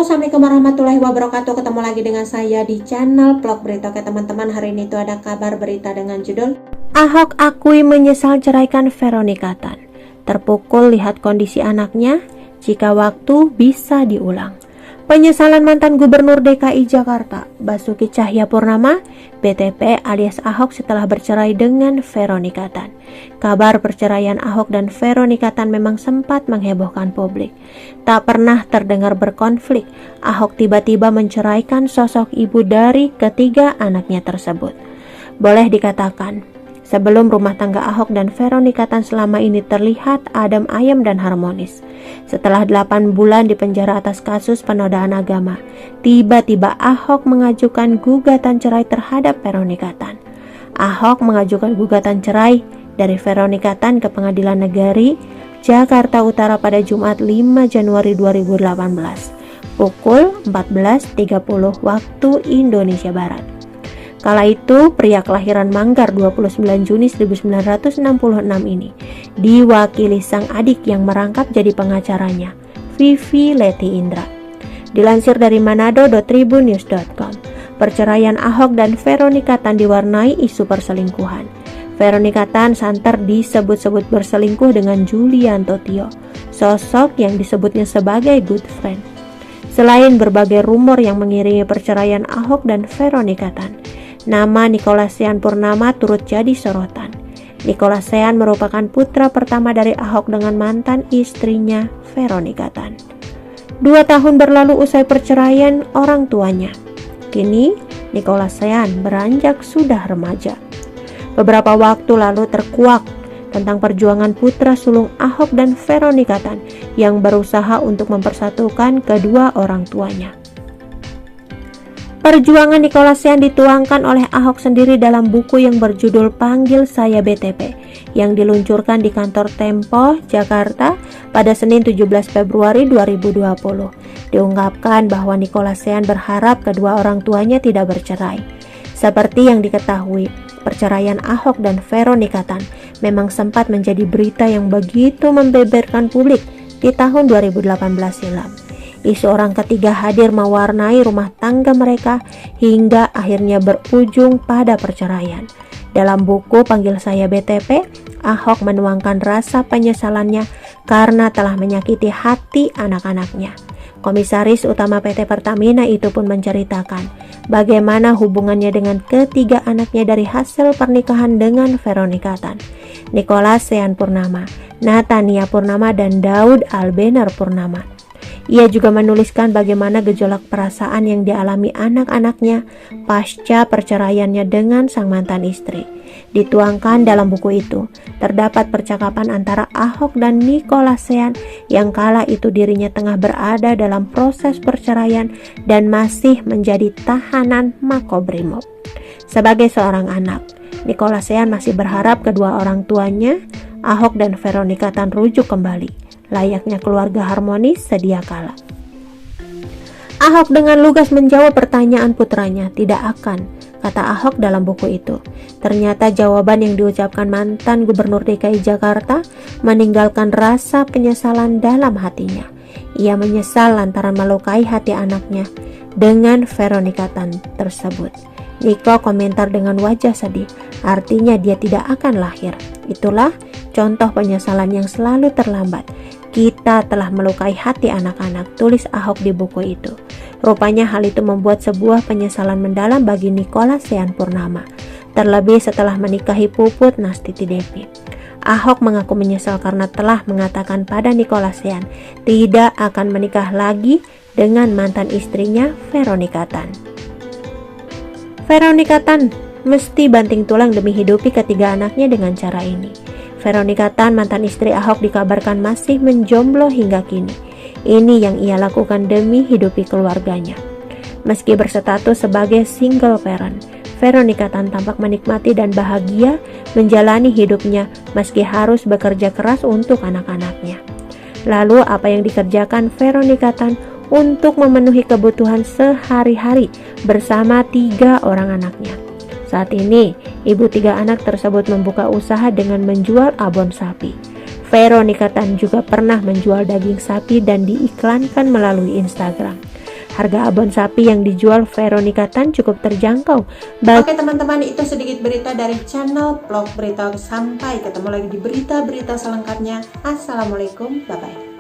Halo, assalamualaikum warahmatullahi wabarakatuh. Ketemu lagi dengan saya di channel Vlog Berita. Oke teman-teman, hari ini itu ada kabar berita dengan judul Ahok akui menyesal ceraikan Veronica Tan. Terpukul lihat kondisi anaknya, jika waktu bisa diulang. Penyesalan mantan Gubernur DKI Jakarta, Basuki Cahayapurnama, BTP alias Ahok setelah bercerai dengan Veronica Tan. Kabar perceraian Ahok dan Veronica Tan memang sempat menghebohkan publik. Tak pernah terdengar berkonflik, Ahok tiba-tiba menceraikan sosok ibu dari ketiga anaknya tersebut. Boleh dikatakan, sebelum rumah tangga Ahok dan Veronica Tan selama ini terlihat adem ayem dan harmonis. Setelah 8 bulan di penjara atas kasus penodaan agama, tiba-tiba Ahok mengajukan gugatan cerai terhadap Veronica Tan. Ahok mengajukan gugatan cerai dari Veronica Tan ke Pengadilan Negeri Jakarta Utara pada Jumat 5 Januari 2018 pukul 14.30 waktu Indonesia Barat. Kala itu, pria kelahiran Manggar 29 Juni 1966 ini diwakili sang adik yang merangkap jadi pengacaranya, Vivi Leti Indra. Dilansir dari manado.tribunnews.com, perceraian Ahok dan Veronica Tan diwarnai isu perselingkuhan. Veronica Tan santer disebut-sebut berselingkuh dengan Julianto Tio, sosok yang disebutnya sebagai good friend. Selain berbagai rumor yang mengiringi perceraian Ahok dan Veronica Tan, nama Nicholas Sean Purnama turut jadi sorotan. Nicholas Sean merupakan putra pertama dari Ahok dengan mantan istrinya Veronica Tan. 2 tahun berlalu usai perceraian orang tuanya. Kini Nicholas Sean beranjak sudah remaja. Beberapa waktu lalu terkuak tentang perjuangan putra sulung Ahok dan Veronica Tan yang berusaha untuk mempersatukan kedua orang tuanya. Perjuangan Nicholas Sean dituangkan oleh Ahok sendiri dalam buku yang berjudul Panggil Saya BTP yang diluncurkan di kantor Tempo, Jakarta pada Senin 17 Februari 2020. Diungkapkan bahwa Nicholas Sean berharap kedua orang tuanya tidak bercerai. Seperti yang diketahui, perceraian Ahok dan Veronica Tan memang sempat menjadi berita yang begitu membeberkan publik di tahun 2018 silam. Isu orang ketiga hadir mewarnai rumah tangga mereka hingga akhirnya berujung pada perceraian. Dalam buku Panggil Saya BTP, Ahok menuangkan rasa penyesalannya karena telah menyakiti hati anak-anaknya. Komisaris Utama PT Pertamina itu pun menceritakan bagaimana hubungannya dengan ketiga anaknya dari hasil pernikahan dengan Veronica Tan, Nicholas Sean Purnama, Natania Purnama, dan Daud Albenar Purnama. Ia juga menuliskan bagaimana gejolak perasaan yang dialami anak-anaknya pasca perceraiannya dengan sang mantan istri. Dituangkan dalam buku itu, terdapat percakapan antara Ahok dan Nicholas Sean yang kala itu dirinya tengah berada dalam proses perceraian dan masih menjadi tahanan Makobrimob. Sebagai seorang anak, Nicholas Sean masih berharap kedua orang tuanya, Ahok dan Veronica Tan, rujuk kembali layaknya keluarga harmonis sedia kala. Ahok dengan lugas menjawab pertanyaan putranya, tidak akan, kata Ahok dalam buku itu. Ternyata jawaban yang diucapkan mantan Gubernur DKI Jakarta meninggalkan rasa penyesalan dalam hatinya. Ia menyesal lantaran melukai hati anaknya dengan Veronica Tan tersebut. Niko komentar dengan wajah sedih, artinya dia tidak akan lahir. Itulah contoh penyesalan yang selalu terlambat. Kita telah melukai hati anak-anak, tulis Ahok di buku itu. Rupanya hal itu membuat sebuah penyesalan mendalam bagi Nicholas Sean Purnama, terlebih setelah menikahi Puput Nastiti Devi. Ahok mengaku menyesal karena telah mengatakan pada Nicholas Sean tidak akan menikah lagi dengan mantan istrinya Veronica Tan. Veronica Tan mesti banting tulang demi hidupi ketiga anaknya dengan cara ini. Veronica Tan, mantan istri Ahok, dikabarkan masih menjomblo hingga kini. Ini yang ia lakukan demi hidupi keluarganya. Meski berstatus sebagai single parent, Veronica Tan tampak menikmati dan bahagia menjalani hidupnya meski harus bekerja keras untuk anak-anaknya. Lalu apa yang dikerjakan Veronica Tan untuk memenuhi kebutuhan sehari-hari bersama 3 orang anaknya? Saat ini, ibu 3 anak tersebut membuka usaha dengan menjual abon sapi. Veronica Tan juga pernah menjual daging sapi dan diiklankan melalui Instagram. Harga abon sapi yang dijual Veronica Tan cukup terjangkau. Oke teman-teman, itu sedikit berita dari channel Vlog Berita. Sampai ketemu lagi di berita-berita selengkapnya. Assalamualaikum, bye-bye.